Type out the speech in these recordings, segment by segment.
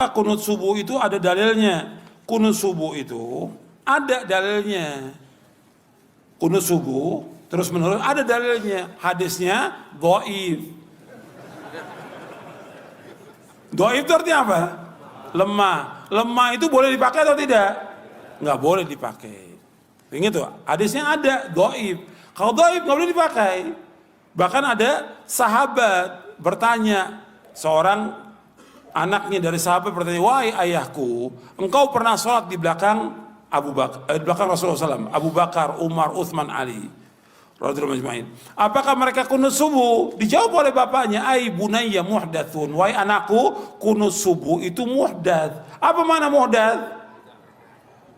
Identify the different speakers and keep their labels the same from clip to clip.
Speaker 1: Kunut subuh itu ada dalilnya. Kunut subuh itu ada dalilnya. Kunut subuh terus menerus ada dalilnya. Hadisnya dhaif. Dhaif itu artinya apa? Lemah. Lemah itu boleh dipakai atau tidak? Nggak boleh dipakai. Ingat tuh, hadisnya ada dhaif. Kalau dhaif nggak boleh dipakai. Bahkan ada sahabat bertanya, seorang anaknya dari sahabat bertanya, wahai ayahku, engkau pernah sholat di belakang di belakang Rasulullah SAW, Abu Bakar, Umar, Uthman, Ali, radhiyallahu anhum. Apakah mereka kunut subuh? Dijawab oleh bapaknya, ai bunayya muhdatsun, wahai anakku, kunut subuh itu muhdats. Apa mana muhdats?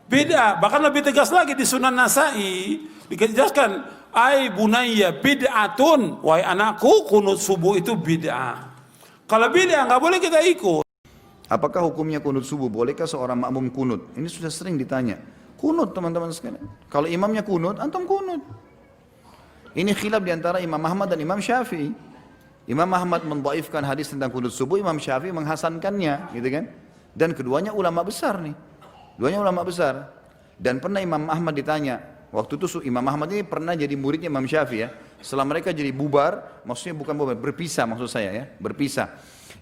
Speaker 1: Beda. Bahkan lebih tegas lagi di Sunan Nasa'i dijelaskan, ai bunayya bid'atun, wahai anakku, kunut subuh itu bid'ah. Kalau bid'ah nggak boleh kita ikut.
Speaker 2: Apakah hukumnya kunut subuh? Bolehkah seorang makmum kunut? Ini sudah sering ditanya. Kunut teman-teman sekalian. Kalau imamnya kunut, antum kunut. Ini khilaf diantara Imam Ahmad dan Imam Syafi'i. Imam Ahmad mendhaifkan hadis tentang kunut subuh, Imam Syafi'i menghasankannya, gitu kan? Dan keduanya ulama besar nih. Keduanya ulama besar. Dan pernah Imam Ahmad ditanya, waktu itu Imam Ahmad ini pernah jadi muridnya Imam Syafi'i ya. Setelah mereka jadi bubar, maksudnya bukan bubar, berpisah maksud saya ya, berpisah.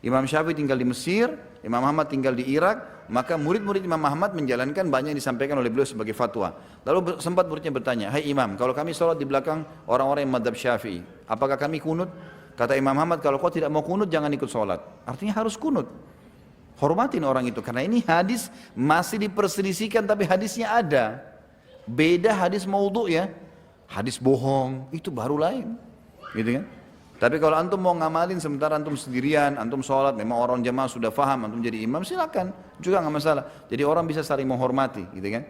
Speaker 2: Imam Syafi'i tinggal di Mesir, Imam Ahmad tinggal di Irak, maka murid-murid Imam Ahmad menjalankan banyak yang disampaikan oleh beliau sebagai fatwa. Lalu sempat muridnya bertanya, hai Imam, kalau kami sholat di belakang orang-orang yang madhab Syafi'i, apakah kami kunut? Kata Imam Ahmad, kalau kau tidak mau kunut, jangan ikut sholat. Artinya harus kunut. Hormatin orang itu, karena ini hadis masih diperselisihkan, tapi hadisnya ada. Beda hadis maudhu ya. Hadis bohong itu baru lain, gitu kan? Tapi kalau antum mau ngamalin sementara antum sendirian, antum sholat, memang orang jemaah sudah faham, antum jadi imam, silakan, juga nggak masalah. Jadi orang bisa saling menghormati, gitu kan?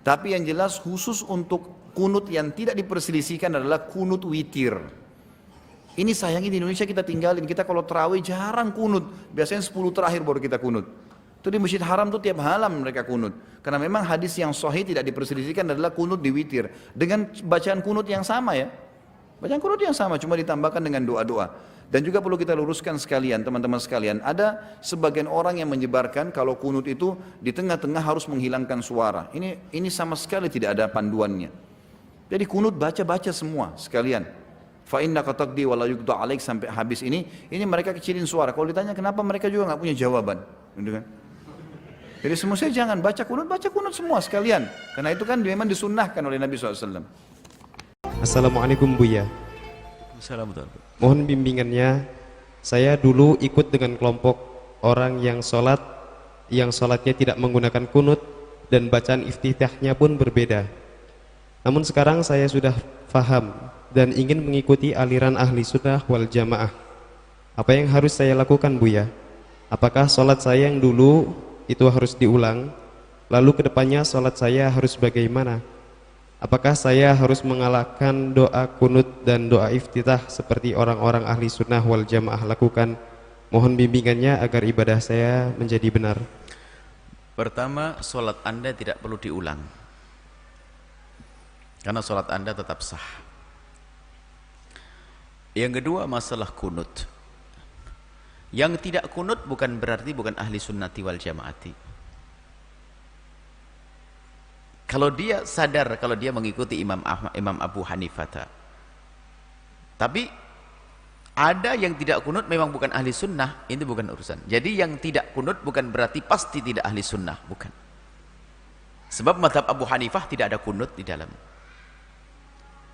Speaker 2: Tapi yang jelas khusus untuk kunut yang tidak diperselisihkan adalah kunut witir. Ini sayangnya di Indonesia kita tinggalin, kita kalau tarawih jarang kunut, biasanya 10 terakhir baru kita kunut. Itu di Masjid Haram tuh tiap malam mereka kunut. Karena memang hadis yang sahih tidak diperselisihkan adalah kunut di witir. Dengan bacaan kunut yang sama ya. Bacaan kunut yang sama, cuma ditambahkan dengan doa-doa. Dan juga perlu kita luruskan sekalian, teman-teman sekalian. Ada sebagian orang yang menyebarkan kalau kunut itu di tengah-tengah harus menghilangkan suara. Ini sama sekali tidak ada panduannya. Jadi kunut baca-baca semua sekalian. Fa innaka taqdi wa la yuqda 'alaik sampai habis ini mereka kecilin suara. Kalau ditanya kenapa, mereka juga nggak punya jawaban. Gitu kan? Jadi semua saya jangan baca kunut semua sekalian. Karena itu kan memang disunnahkan oleh Nabi SAW.
Speaker 3: Assalamualaikum Buya.
Speaker 4: Assalamualaikum.
Speaker 3: Mohon bimbingannya. Saya dulu ikut dengan kelompok orang yang sholatnya tidak menggunakan kunut dan bacaan iftitahnya pun berbeda. Namun sekarang saya sudah faham dan ingin mengikuti aliran ahli sunnah wal jamaah. Apa yang harus saya lakukan Buya? Apakah sholat saya yang dulu itu harus diulang, lalu kedepannya sholat saya harus bagaimana? Apakah saya harus mengalahkan doa kunut dan doa iftitah seperti orang-orang ahli sunnah wal jamaah lakukan? Mohon bimbingannya agar ibadah saya menjadi benar.
Speaker 4: Pertama, sholat Anda tidak perlu diulang, karena sholat Anda tetap sah. Yang kedua, masalah kunut. Yang tidak kunut bukan berarti bukan ahli sunnati wal jamaati. Kalau dia sadar kalau dia mengikuti Imam Abu Hanifah, tapi ada yang tidak kunut memang bukan ahli sunnah, itu bukan urusan. Jadi yang tidak kunut bukan berarti pasti tidak ahli sunnah, bukan. Sebab mazhab Abu Hanifah tidak ada kunut di dalam.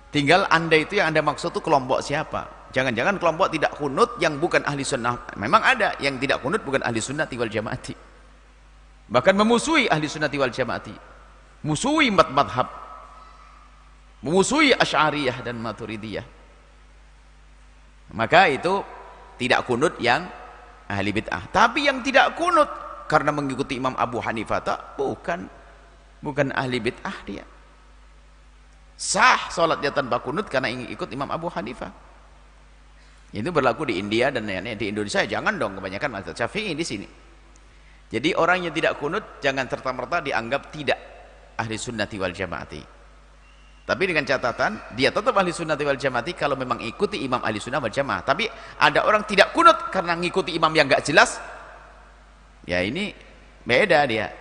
Speaker 4: Tinggal Anda itu yang Anda maksud itu kelompok siapa? Jangan-jangan kelompok tidak kunut yang bukan ahli sunnah. Memang ada yang tidak kunut bukan ahli sunnati wal jamaati. Bahkan memusuhi ahli sunnati wal jamaati. Musuhi madhab. Memusuhi Asy'ariyah dan Maturidiyah. Maka itu tidak kunut yang ahli bid'ah. Tapi yang tidak kunut karena mengikuti Imam Abu Hanifah bukan ahli bid'ah dia. Sah sholatnya tanpa kunut karena ingin ikut Imam Abu Hanifah. Itu berlaku di India dan di Indonesia jangan dong, kebanyakan mazhab Syafi'i di sini. Jadi orang yang tidak kunut jangan serta-merta dianggap tidak ahli sunnati wal jamaati. Tapi dengan catatan dia tetap ahli sunnati wal jamaati kalau memang ikuti imam ahli sunnah wal jamaah. Tapi ada orang tidak kunut karena ngikuti imam yang gak jelas, Ya ini beda dia.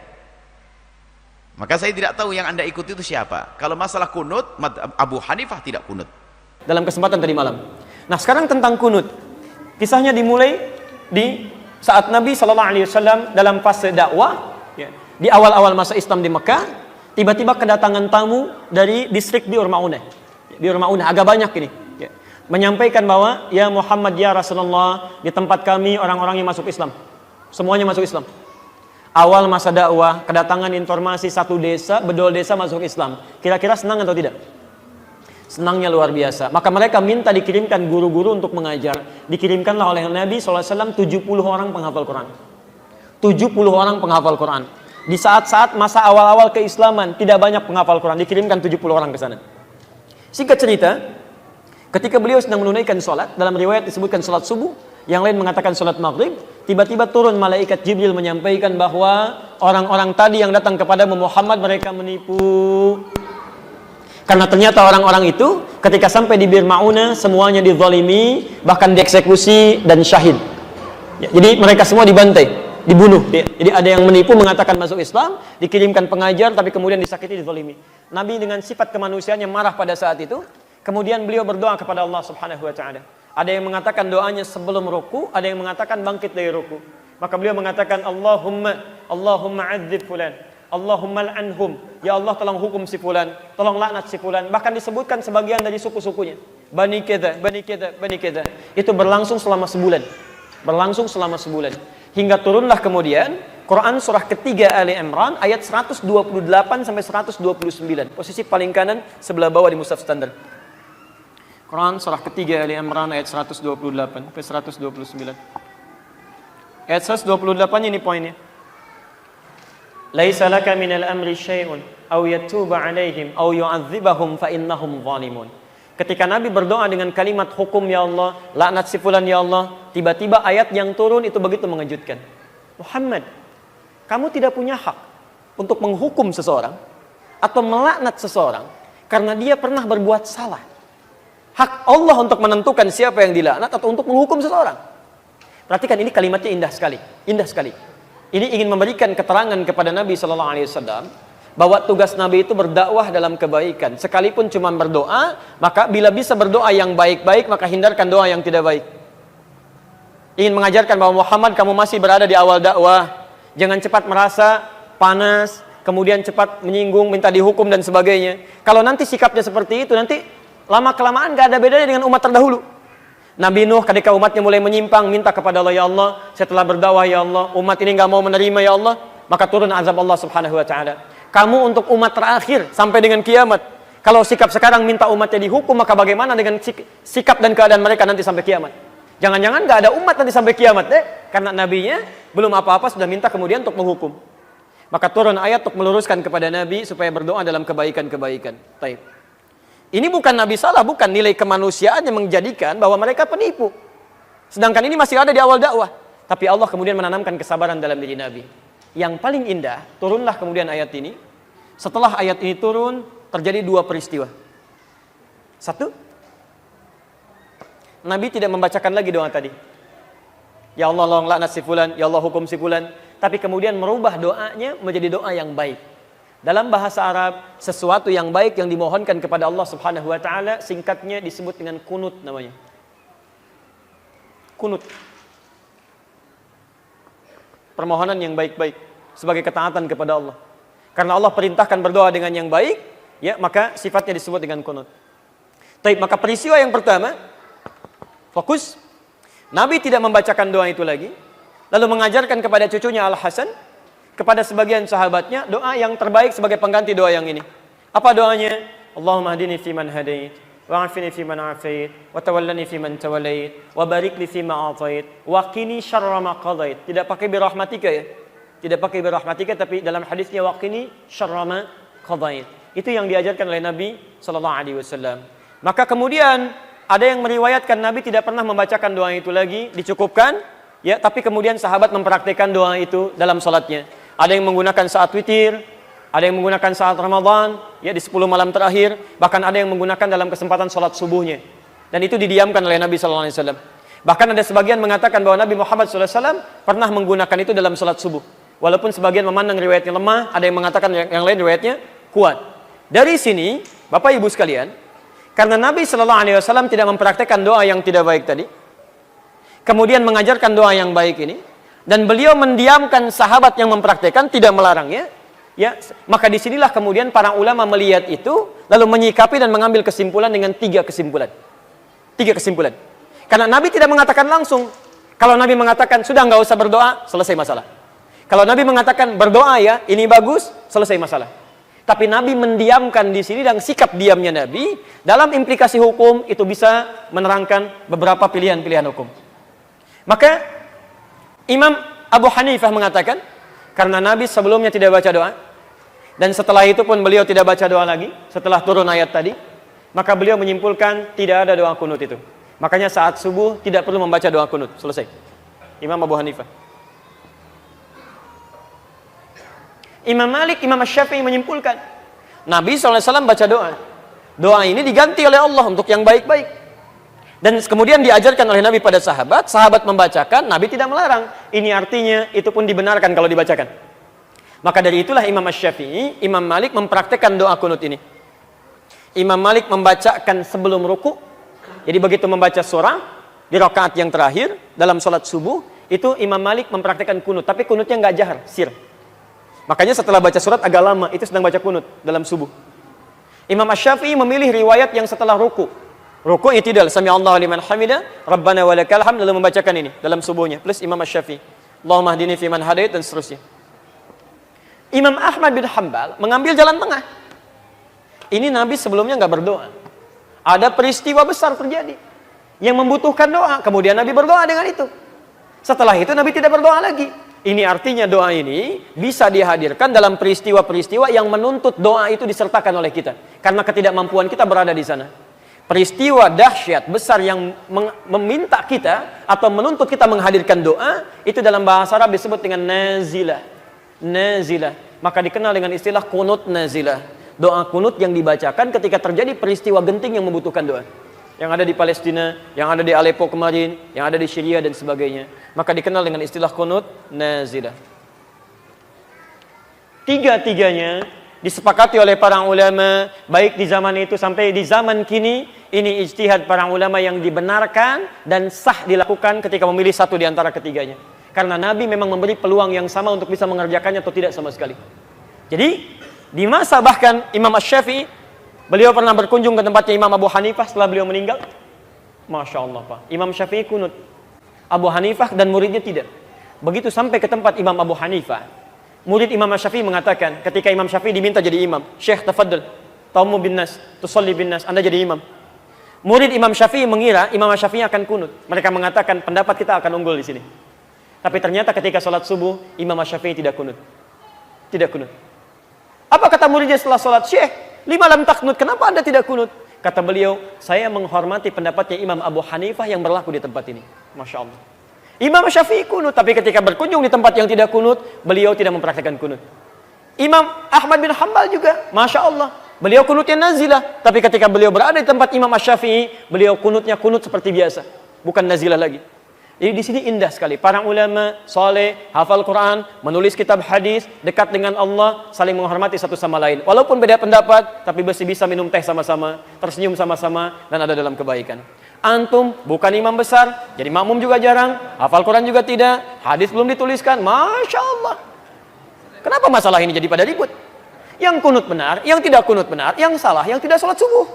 Speaker 4: Maka saya tidak tahu yang Anda ikuti itu siapa. Kalau masalah kunut, Abu Hanifah tidak kunut.
Speaker 5: Dalam kesempatan tadi malam. Nah, sekarang tentang kunut. Kisahnya dimulai di saat Nabi SAW dalam fase dakwah, ya, di awal-awal masa Islam di Mekah, tiba-tiba kedatangan tamu dari distrik Bi'r Ma'unah. Bi'r Ma'unah agak banyak ini. Ya. Menyampaikan bahwa, ya Muhammad ya Rasulullah, di tempat kami orang-orang yang masuk Islam. Semuanya masuk Islam. Awal masa dakwah, kedatangan informasi satu desa, bedol desa masuk Islam. Kira-kira senang atau tidak? Senangnya luar biasa. Maka mereka minta dikirimkan guru-guru untuk mengajar. Dikirimkanlah oleh Nabi SAW 70 orang penghafal Quran. 70 orang penghafal Quran. Di saat-saat masa awal-awal keislaman, tidak banyak penghafal Quran. Dikirimkan 70 orang ke sana. Singkat cerita, ketika beliau sedang menunaikan sholat, dalam riwayat disebutkan sholat subuh, yang lain mengatakan sholat maghrib, tiba-tiba turun malaikat Jibril menyampaikan bahwa orang-orang tadi yang datang kepada Muhammad mereka menipu. Karena ternyata orang-orang itu ketika sampai di Bir Ma'unah semuanya dizalimi, bahkan dieksekusi dan syahid. Ya, jadi mereka semua dibantai, dibunuh. Ya, jadi ada yang menipu mengatakan masuk Islam, dikirimkan pengajar tapi kemudian disakiti, dizalimi. Nabi dengan sifat kemanusiaannya marah pada saat itu. Kemudian beliau berdoa kepada Allah Subhanahu wa taala. Ada yang mengatakan doanya sebelum ruku, ada yang mengatakan bangkit dari ruku. Maka beliau mengatakan Allahumma adzib fulan, Allahumma al'anhum, ya Allah tolong hukum si fulan, tolong laknat si fulan. Bahkan disebutkan sebagian dari suku-sukunya, Bani Keda, Bani Keda, Bani Keda. Itu berlangsung selama sebulan. Berlangsung selama sebulan. Hingga turunlah kemudian Quran surah ketiga Ali Imran ayat 128 sampai 129. Posisi paling kanan sebelah bawah di mushaf standar. Quran surah ketiga Ali Imran ayat 128 sampai 129. Ayat 128 ini poinnya. Laisa laka minal amri syai'un aw yatuba 'alaihim aw yu'adzibahum fa innahum zalimun. Ketika Nabi berdoa dengan kalimat hukum ya Allah, laknat si fulan ya Allah, tiba-tiba ayat yang turun itu begitu mengejutkan. Muhammad, kamu tidak punya hak untuk menghukum seseorang atau melaknat seseorang karena dia pernah berbuat salah. Hak Allah untuk menentukan siapa yang dilaknat atau untuk menghukum seseorang. Perhatikan ini kalimatnya indah sekali, indah sekali. Ini ingin memberikan keterangan kepada Nabi SAW bahwa tugas Nabi itu berdakwah dalam kebaikan. Sekalipun cuma berdoa, maka bila bisa berdoa yang baik-baik, maka hindarkan doa yang tidak baik. Ingin mengajarkan bahwa Muhammad, kamu masih berada di awal dakwah. Jangan cepat merasa panas, kemudian cepat menyinggung, minta dihukum dan sebagainya. Kalau nanti sikapnya seperti itu, nanti lama-kelamaan gak ada bedanya dengan umat terdahulu. Nabi Nuh ketika umatnya mulai menyimpang, minta kepada Allah, ya Allah, setelah berdakwah ya Allah, umat ini gak mau menerima ya Allah, maka turun azab Allah Subhanahu wa taala. Kamu untuk umat terakhir sampai dengan kiamat. Kalau sikap sekarang minta umatnya dihukum, maka bagaimana dengan sikap dan keadaan mereka nanti sampai kiamat? Jangan-jangan gak ada umat nanti sampai kiamat deh, karena nabinya belum apa-apa sudah minta kemudian untuk menghukum. Maka turun ayat untuk meluruskan kepada Nabi supaya berdoa dalam kebaikan-kebaikan. Taib. Ini bukan Nabi salah, bukan nilai kemanusiaan yang menjadikan bahwa mereka penipu. Sedangkan ini masih ada di awal dakwah. Tapi Allah kemudian menanamkan kesabaran dalam diri Nabi. Yang paling indah, turunlah kemudian ayat ini. Setelah ayat ini turun, terjadi dua peristiwa. Satu, Nabi tidak membacakan lagi doa tadi. Ya Allah, tolong laknat si fulan, ya Allah hukum si fulan. Tapi kemudian merubah doanya menjadi doa yang baik. Dalam bahasa Arab, sesuatu yang baik yang dimohonkan kepada Allah Subhanahu wa taala singkatnya disebut dengan kunut namanya. Kunut. Permohonan yang baik-baik sebagai ketaatan kepada Allah. Karena Allah perintahkan berdoa dengan yang baik, ya, maka sifatnya disebut dengan kunut. Baik, maka peristiwa yang pertama, fokus. Nabi tidak membacakan doa itu lagi, lalu mengajarkan kepada cucunya Al-Hasan, kepada sebagian sahabatnya, doa yang terbaik sebagai pengganti doa yang ini. Apa doanya? Allahumma hadini fiman hadait, wa afini fiman afait, wa tawallani fiman tawallait, wa barik li fima atait, wa qini syarra ma qadait. Tidak pakai birahmatika ya. Tidak pakai birahmatika, tapi dalam hadisnya wa qini syarra ma qadait. Itu yang diajarkan oleh Nabi sallallahu alaihi wasallam. Maka kemudian ada yang meriwayatkan Nabi tidak pernah membacakan doa itu lagi, dicukupkan, ya, tapi kemudian sahabat mempraktikkan doa itu dalam salatnya. Ada yang menggunakan saat witir, ada yang menggunakan saat Ramadan, ya di 10 malam terakhir, bahkan ada yang menggunakan dalam kesempatan salat subuhnya. Dan itu didiamkan oleh Nabi sallallahu alaihi wasallam. Bahkan ada sebagian mengatakan bahwa Nabi Muhammad SAW pernah menggunakan itu dalam sholat subuh. Walaupun sebagian memandang riwayatnya lemah, ada yang mengatakan yang lain riwayatnya kuat. Dari sini, Bapak Ibu sekalian, karena Nabi SAW tidak mempraktekkan doa yang tidak baik tadi, kemudian mengajarkan doa yang baik ini, dan beliau mendiamkan sahabat yang mempraktekkan, tidak melarangnya, ya, maka disinilah kemudian para ulama melihat itu, lalu menyikapi dan mengambil kesimpulan dengan 3 kesimpulan. 3 kesimpulan. Karena Nabi tidak mengatakan langsung. Kalau Nabi mengatakan, sudah nggak usah berdoa, selesai masalah. Kalau Nabi mengatakan, berdoa ya, ini bagus, selesai masalah. Tapi Nabi mendiamkan di sini, dan sikap diamnya Nabi, dalam implikasi hukum, itu bisa menerangkan beberapa pilihan-pilihan hukum. Maka, Imam Abu Hanifah mengatakan, karena Nabi sebelumnya tidak baca doa, dan setelah itu pun beliau tidak baca doa lagi, setelah turun ayat tadi, maka beliau menyimpulkan tidak ada doa kunut itu. Makanya saat subuh tidak perlu membaca doa kunut. Selesai. Imam Abu Hanifah. Imam Malik, Imam Syafi'i menyimpulkan Nabi SAW baca doa. Doa ini diganti oleh Allah untuk yang baik-baik. Dan kemudian diajarkan oleh Nabi pada sahabat. Sahabat membacakan, Nabi tidak melarang. Ini artinya itu pun dibenarkan kalau dibacakan. Maka dari itulah Imam Syafi'i, Imam Malik mempraktekkan doa kunut ini. Imam Malik membacakan sebelum ruku. Jadi begitu membaca surah di rakaat yang terakhir dalam sholat subuh, itu Imam Malik mempraktikkan kunut, tapi kunutnya nggak jahar, sir. Makanya setelah baca surat agak lama, itu sedang baca kunut dalam subuh. Imam Syafi'i memilih riwayat yang setelah ruku. Ruku i'tidal, sami Allahu liman hamidah, Rabbana walakal hamd, lalu membacakan ini dalam subuhnya. Plus Imam Syafi'i, Allahumma hdini fiman hadait, dan seterusnya. Imam Ahmad bin Hanbal mengambil jalan tengah. Ini Nabi sebelumnya nggak berdoa. Ada peristiwa besar terjadi yang membutuhkan doa, kemudian Nabi berdoa dengan itu. Setelah itu Nabi tidak berdoa lagi. Ini artinya doa ini bisa dihadirkan dalam peristiwa-peristiwa yang menuntut doa itu disertakan oleh kita, karena ketidakmampuan kita berada di sana. Peristiwa dahsyat besar yang meminta kita atau menuntut kita menghadirkan doa, itu dalam bahasa Arab disebut dengan nazilah. Nazilah, maka dikenal dengan istilah kunut nazilah. Doa kunut yang dibacakan ketika terjadi peristiwa genting yang membutuhkan doa. Yang ada di Palestina, yang ada di Aleppo kemarin, yang ada di Syria dan sebagainya. Maka dikenal dengan istilah kunut nazilah. 3-tiganya disepakati oleh para ulama, baik di zaman itu sampai di zaman kini. Ini ijtihad para ulama yang dibenarkan dan sah dilakukan ketika memilih satu di antara ketiganya. Karena Nabi memang memberi peluang yang sama untuk bisa mengerjakannya atau tidak sama sekali. Jadi, di masa bahkan Imam Syafi'i, beliau pernah berkunjung ke tempatnya Imam Abu Hanifah setelah beliau meninggal. Masya Allah Pak, Imam Syafi'i kunut, Abu Hanifah dan muridnya tidak. Begitu sampai ke tempat Imam Abu Hanifah, murid Imam Syafi'i mengatakan, ketika Imam Syafi'i diminta jadi imam, Syekh tafadhal, taumu bin nas, tusalli bin nas, Anda jadi imam. Murid Imam Syafi'i mengira Imam Syafi'i akan kunut. Mereka mengatakan pendapat kita akan unggul di sini. Tapi ternyata ketika sholat subuh, Imam Syafi'i tidak kunut. Tidak kunut. Apa kata muridnya setelah sholat? Syekh, lima lam taknut, kenapa Anda tidak kunut? Kata beliau, saya menghormati pendapatnya Imam Abu Hanifah yang berlaku di tempat ini. Masya Allah. Imam Syafi'i kunut, tapi ketika berkunjung di tempat yang tidak kunut, beliau tidak mempraktikkan kunut. Imam Ahmad bin Hanbal juga, Masya Allah. Beliau kunutnya nazilah, tapi ketika beliau berada di tempat Imam Syafi'i, beliau kunutnya kunut seperti biasa, bukan nazilah lagi. Jadi di sini indah sekali. Para ulama soleh, hafal Quran, menulis kitab hadis, dekat dengan Allah, saling menghormati satu sama lain. Walaupun beda pendapat, tapi masih bisa minum teh sama-sama, tersenyum sama-sama, dan ada dalam kebaikan. Antum bukan imam besar, jadi makmum juga jarang, hafal Quran juga tidak, hadis belum dituliskan, Masya Allah. Kenapa masalah ini jadi pada ribut? Yang kunut benar, yang tidak kunut benar, yang salah, yang tidak sholat subuh.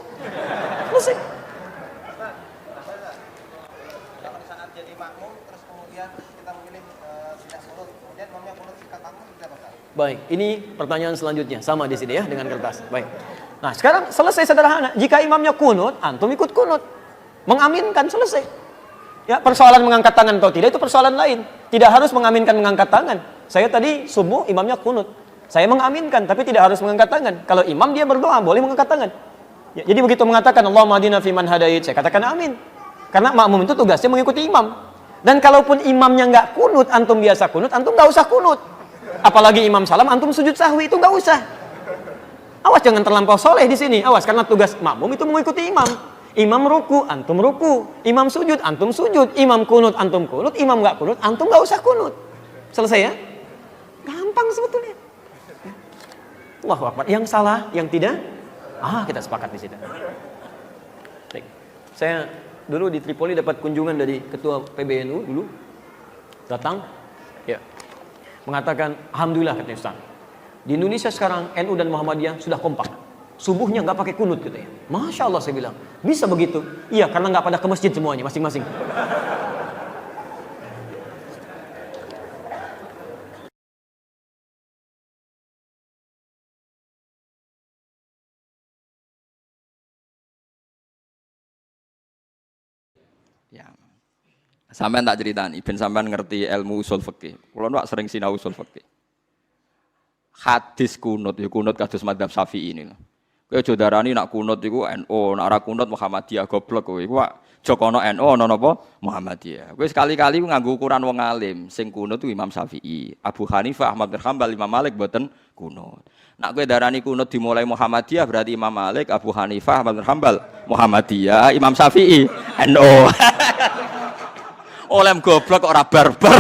Speaker 5: Selesai. Baik, ini pertanyaan selanjutnya, sama di sini ya dengan kertas. Baik. Nah, sekarang selesai sederhana. Jika imamnya kunut, antum ikut kunut. Mengaminkan, selesai. Ya, persoalan mengangkat tangan atau tidak itu persoalan lain. Tidak harus mengaminkan mengangkat tangan. Saya tadi subuh imamnya kunut. Saya mengaminkan tapi tidak harus mengangkat tangan. Kalau imam dia berdoa boleh mengangkat tangan. Ya, jadi begitu mengatakan Allahumma hadina fiman hadait, saya katakan amin. Karena makmum itu tugasnya mengikuti imam. Dan kalaupun imamnya nggak kunut, antum biasa kunut, antum nggak usah kunut. Apalagi imam salam, antum sujud sahwi, itu nggak usah. Awas jangan terlampau soleh di sini. Awas, karena tugas makmum itu mengikuti imam. Imam ruku, antum ruku. Imam sujud, antum sujud. Imam kunut, antum kunut. Imam nggak kunut, antum nggak usah kunut. Selesai ya? Gampang sebetulnya. Allahu Akbar. Yang salah, yang tidak, kita sepakat di situ. Baik. Saya dulu di Tripoli dapat kunjungan dari ketua PBNU dulu. Datang, ya. Mengatakan, alhamdulillah katanya Ustaz. Di Indonesia sekarang NU dan Muhammadiyah sudah kompak. Subuhnya nggak pakai kunut gitu ya. Masya Allah saya bilang, bisa begitu? Iya, karena nggak pada ke masjid semuanya, masing-masing.
Speaker 6: Ya. Sampean tak ceritani, ben sampean ngerti ilmu usul fikih. Kulo nak sering sinau usul fikih. Hadis kunut, ya kunut kados madzhab Syafi'i ini. Kowe aja darani nak kunut iku NU, nak ora kunut Muhammadiyah goblok kowe. Iku jokono NU ana napa Muhammadiyah. Kowe sekali-kali nganggo ukuran wong alim, sing kunut itu Imam Syafi'i, Abu Hanifah, Ahmad bin Hanbal, Imam Malik mboten kunut. Nak kowe darani kunut dimulai Muhammadiyah berarti Imam Malik, Abu Hanifah, Ahmad bin Hanbal, Muhammadiyah, Imam Syafi'i, NU. Oleh goblok kok ora barbar.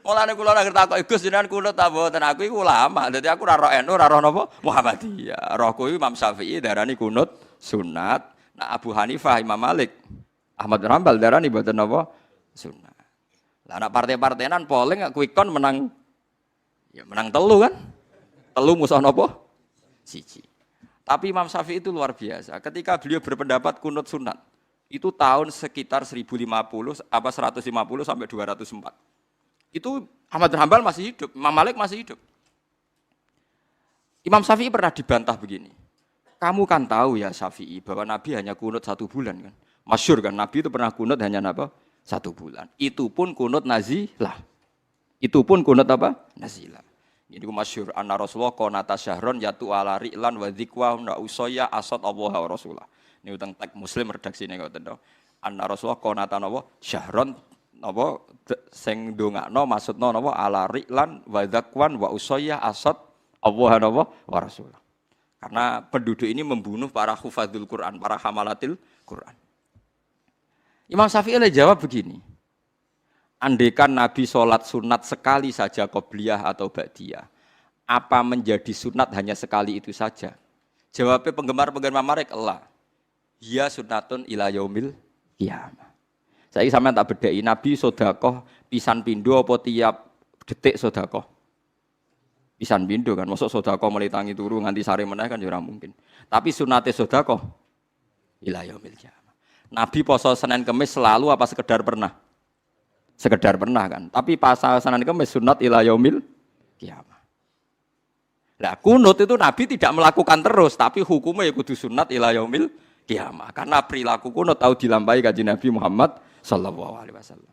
Speaker 6: Mulane kula nek takoki Gus jenengan kunut ta mboten, aku iku ulama. Dadi aku ora roh NU, ora roh napa Muhammadiyah. Rohku Imam Syafi'i darani kunut sunat. Nah Abu Hanifah, Imam Malik, Ahmad bin Hanbal darani mboten napa sunat. Lah nek partai-partainan polling quick count menang ya menang telu kan? Telu musuh napa? Siji. Tapi Imam Syafi'i itu luar biasa. Ketika beliau berpendapat kunut sunat, itu tahun sekitar 1050 apa 150 sampai 204. Itu Ahmad bin Hanbal masih hidup, Imam Malik masih hidup. Imam Syafi'i pernah dibantah begini. Kamu kan tahu ya Syafi'i bahwa Nabi hanya kunut 1 bulan kan. Masyhur kan Nabi itu pernah kunut hanya apa? 1 bulan. Itu pun kunut nazilah. Itu pun kunut apa? Nazilah. Ini masyhur anna Rasulullah qanata syahron yatu ala ri'lan wa dzikwa wa usaya asad Allah wa Rasulullah. Ini utang teks Muslim redaksine ngoten to. Anna Rasulullah qanata napa syahron napa sing ndongakno maksudna napa ala ri'lan wa dzakwan wa usaya asad Allah napa wa Rasulullah. Karena penduduk ini membunuh para hufadzul Quran, para hamalatil Quran. Imam Syafi'i jawab begini. Andaikan Nabi sholat sunat sekali saja qobliyah atau ba'diyah, apa menjadi sunat hanya sekali itu saja? Jawabnya penggemar-penggemar Malik, Allah. Ya sunatun ila yaumil qiyamah. Saya sampean tak bedai, Nabi sedekah pisan pindho apa tiap detik sedekah? Pisan pindho kan, mosok sedekah mulai tangi turu nganti sare meneh kan ya ora mungkin. Tapi sunate sedekah ila yaumil qiyamah. Nabi poso Senin Kamis selalu apa sekedar pernah? Sekedar pernah kan. Tapi pas Senin Kamis sunat ila yaumil qiyamah. Lah kunut itu Nabi tidak melakukan terus, tapi hukumnya ya kudu sunat ila yaumil qiyamah. Karena perilaku kunut tahu dilampahi kanjeng Nabi Muhammad sallallahu alaihi wasallam.